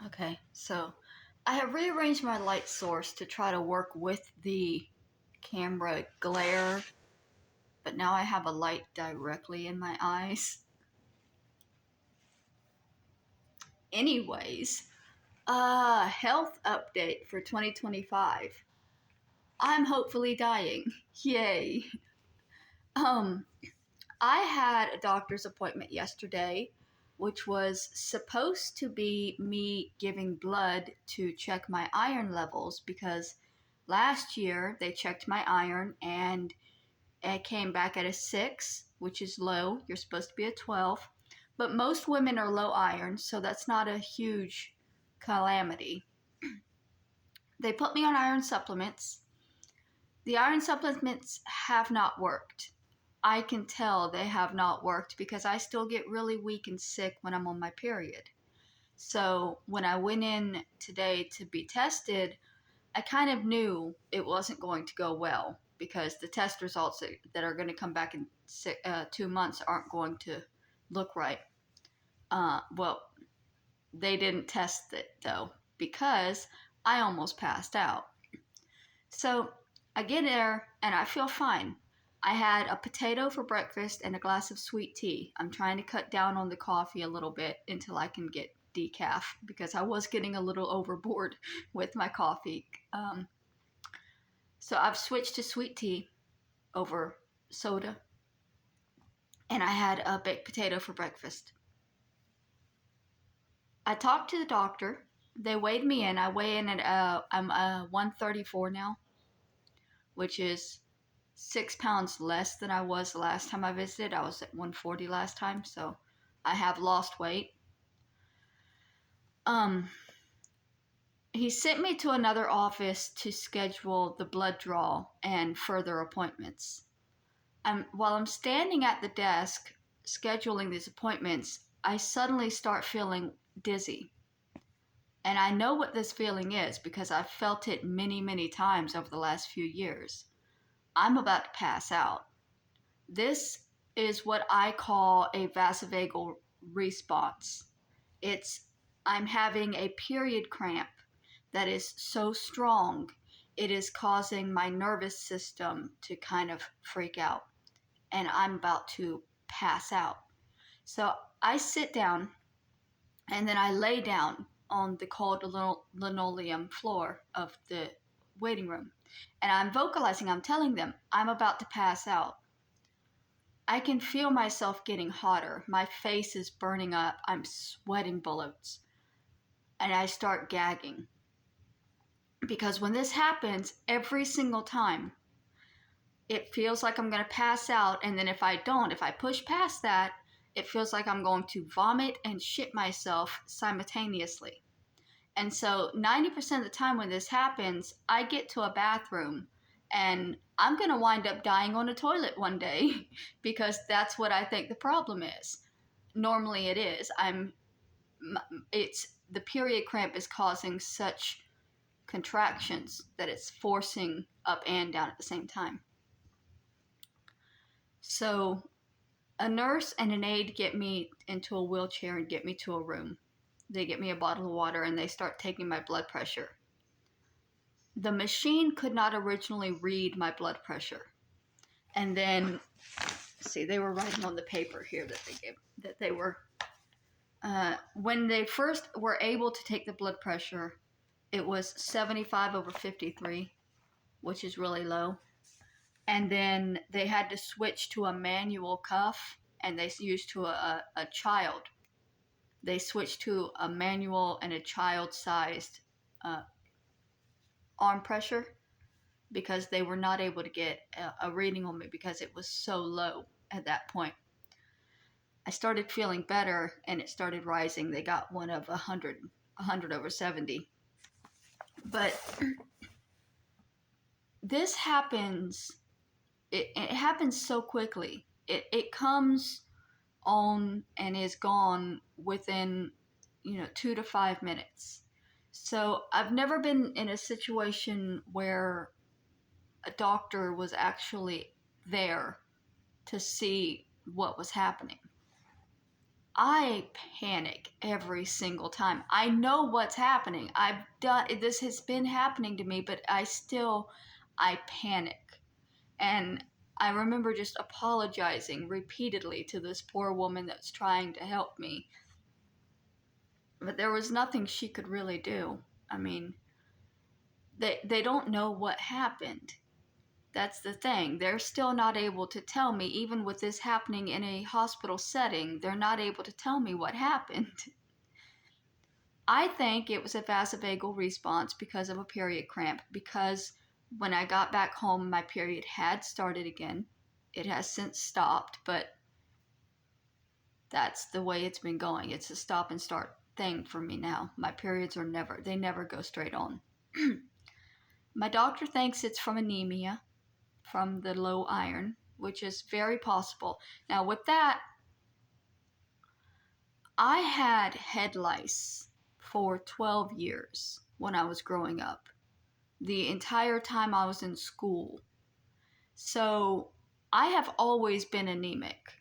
Okay, so I have rearranged my light source to try to work with the camera glare, but now I have a light directly in my eyes. Anyways, health update for 2025. I'm hopefully dying. Yay. Um, I had a doctor's appointment yesterday, which was supposed to be me giving blood to check my iron levels because last year they checked my iron and it came back at a 6, which is low. You're supposed to be a 12. But most women are low iron, so that's not a huge calamity. They put me on iron supplements. The iron supplements have not worked. I can tell they have not worked because I still get really weak and sick when I'm on my period. So when I went in today to be tested, I kind of knew it wasn't going to go well because the test results that are going to come back in 2 months aren't going to look right. Well, they didn't test it though because I almost passed out. So I get there and I feel fine. I had a potato for breakfast and a glass of sweet tea. I'm trying to cut down on the coffee a little bit until I can get decaf because I was getting a little overboard with my coffee. So I've switched to sweet tea over soda, and I had a baked potato for breakfast. I talked to the doctor. They weighed me in. I weigh in at I'm 134 now, which is 6 pounds less than I was the last time I visited. I was at 140 last time, so I have lost weight. He sent me to another office to schedule the blood draw and further appointments. While I'm standing at the desk scheduling these appointments, I suddenly start feeling dizzy. And I know what this feeling is because I've felt it many, many times over the last few years. I'm about to pass out. This is what I call a vasovagal response. I'm having a period cramp that is so strong, it is causing my nervous system to kind of freak out, and I'm about to pass out. So I sit down, and then I lay down on the cold linoleum floor of the waiting room, and I'm vocalizing, I'm telling them, I'm about to pass out. I can feel myself getting hotter. My face is burning up. I'm sweating bullets. And I start gagging. Because when this happens, every single time, it feels like I'm going to pass out. And then if I push past that, it feels like I'm going to vomit and shit myself simultaneously. And so 90% of the time when this happens, I get to a bathroom and I'm going to wind up dying on a toilet one day because that's what I think the problem is. Normally it is. The period cramp is causing such contractions that it's forcing up and down at the same time. So a nurse and an aide get me into a wheelchair and get me to a room. They get me a bottle of water and they start taking my blood pressure. The machine could not originally read my blood pressure. And then, see, they were writing on the paper here when they first were able to take the blood pressure, it was 75 over 53, which is really low. And then they had to switch to a manual cuff, and they used to a child. They switched to a manual and a child-sized arm pressure because they were not able to get a reading on me because it was so low at that point. I started feeling better and it started rising. They got one of 100 over 70. But this happens, it happens so quickly. It comes on and is gone within 2 to 5 minutes. So I've never been in a situation where a doctor was actually there to see what was happening. I panic every single time. I know what's happening. This has been happening to me, but I panic. And I remember just apologizing repeatedly to this poor woman that's trying to help me. But there was nothing she could really do. I mean, they don't know what happened. That's the thing. They're still not able to tell me, even with this happening in a hospital setting, they're not able to tell me what happened. I think it was a vasovagal response because of a period cramp, because when I got back home, my period had started again. It has since stopped, but that's the way it's been going. It's a stop and start thing for me now. My periods they never go straight on. My doctor thinks it's from anemia, from the low iron, which is very possible. Now, with that, I had head lice for 12 years when I was growing up, the entire time I was in school. So I have always been anemic.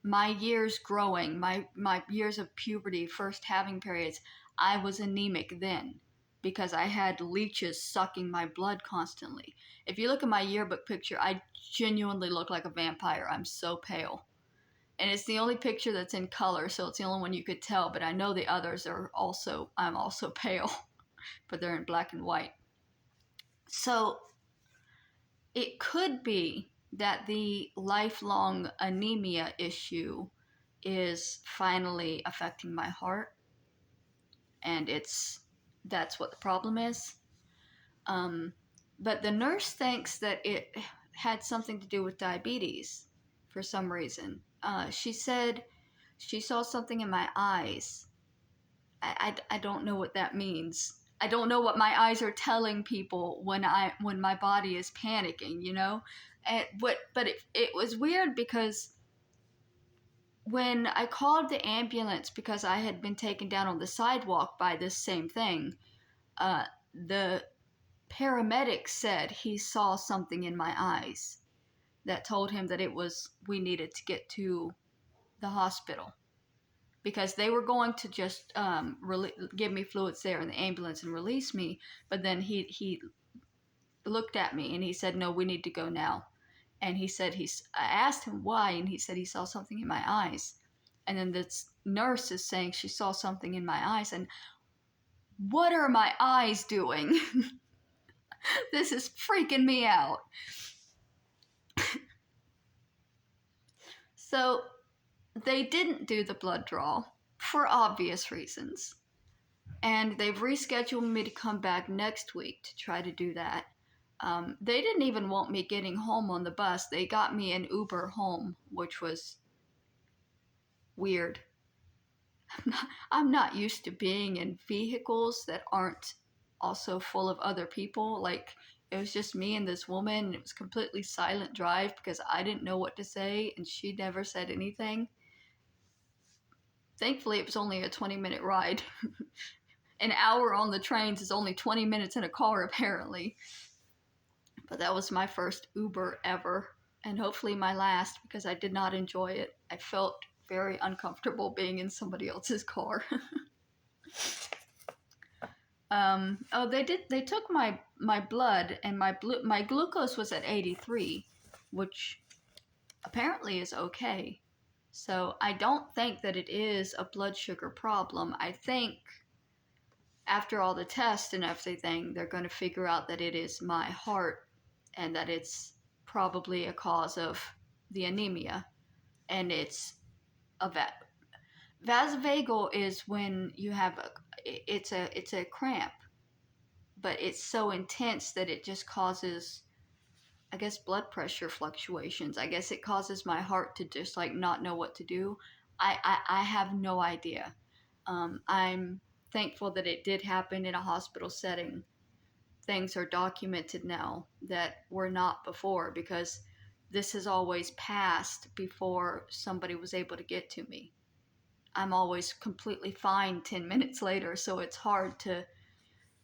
My years growing, my years of puberty, first having periods, I was anemic then because I had leeches sucking my blood constantly. If you look at my yearbook picture, I genuinely look like a vampire. I'm so pale. And it's the only picture that's in color, so it's the only one you could tell, but I know the others I'm also pale, but they're in black and white. So it could be that the lifelong anemia issue is finally affecting my heart, and that's what the problem is. But the nurse thinks that it had something to do with diabetes for some reason. She said she saw something in my eyes. I don't know what that means. I don't know what my eyes are telling people when my body is panicking, you know? But it was weird because when I called the ambulance because I had been taken down on the sidewalk by this same thing, the paramedic said he saw something in my eyes that told him that we needed to get to the hospital because they were going to just give me fluids there in the ambulance and release me. But then he looked at me and he said, "No, we need to go now." And he said I asked him why, and he said he saw something in my eyes. And then this nurse is saying she saw something in my eyes, and what are my eyes doing? This is freaking me out. So they didn't do the blood draw for obvious reasons. And they've rescheduled me to come back next week to try to do that. They didn't even want me getting home on the bus. They got me an Uber home, which was weird. I'm not used to being in vehicles that aren't also full of other people. Like, it was just me and this woman, and it was completely silent drive because I didn't know what to say, and she never said anything. Thankfully, it was only a 20-minute ride. An hour on the trains is only 20 minutes in a car, apparently. But that was my first Uber ever, and hopefully my last, because I did not enjoy it. I felt very uncomfortable being in somebody else's car. They took my blood, and my glucose was at 83, which apparently is okay. So I don't think that it is a blood sugar problem. I think after all the tests and everything, they're going to figure out that it is my heart and that it's probably a cause of the anemia. And it's a vasovagal is when you have it's a cramp, but it's so intense that it just causes, I guess, blood pressure fluctuations. I guess it causes my heart to just like not know what to do. I have no idea. I'm thankful that it did happen in a hospital setting. Things are documented now that were not before, because this has always passed before somebody was able to get to me. I'm always completely fine 10 minutes later, so it's hard to,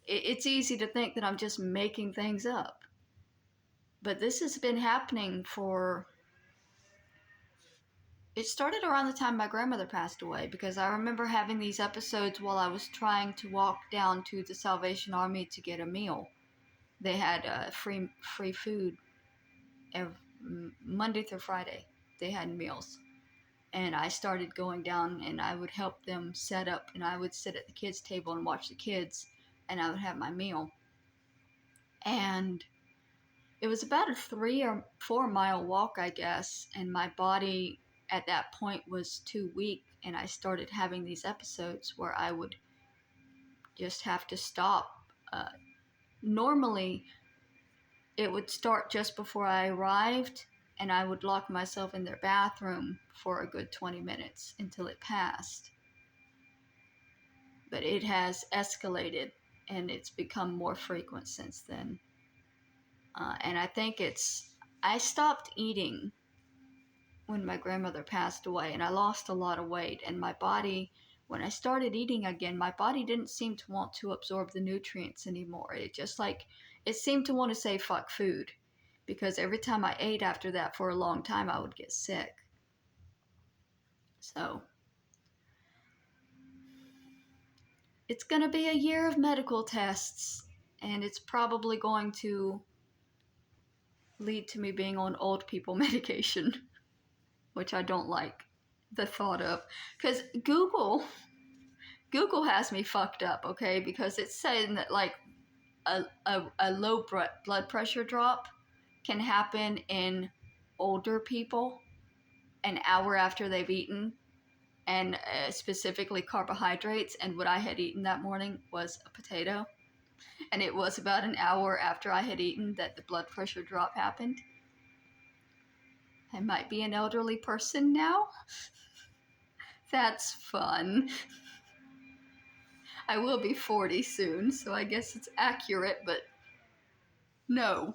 it's easy to think that I'm just making things up. But this has been happening for It started around the time my grandmother passed away, because I remember having these episodes while I was trying to walk down to the Salvation Army to get a meal. They had free food every, Monday through Friday. They had meals. And I started going down, and I would help them set up, and I would sit at the kids' table and watch the kids, and I would have my meal. And it was about a 3 or 4 mile walk, I guess, and my body at that point was too weak, and I started having these episodes where I would just have to stop. Normally, it would start just before I arrived, and I would lock myself in their bathroom for a good 20 minutes until it passed. But it has escalated, and it's become more frequent since then. And I think I stopped eating when my grandmother passed away, and I lost a lot of weight, and my body, when I started eating again, my body didn't seem to want to absorb the nutrients anymore. It seemed to want to say fuck food, because every time I ate after that for a long time, I would get sick. So it's going to be a year of medical tests, and it's probably going to lead to me being on old people medication, which I don't like the thought of, because Google has me fucked up, okay? Because it's saying that like a low blood pressure drop can happen in older people an hour after they've eaten, and specifically carbohydrates. And what I had eaten that morning was a potato, and it was about an hour after I had eaten that the blood pressure drop happened. I might be an elderly person now. That's fun. I will be 40 soon, so I guess it's accurate, but no.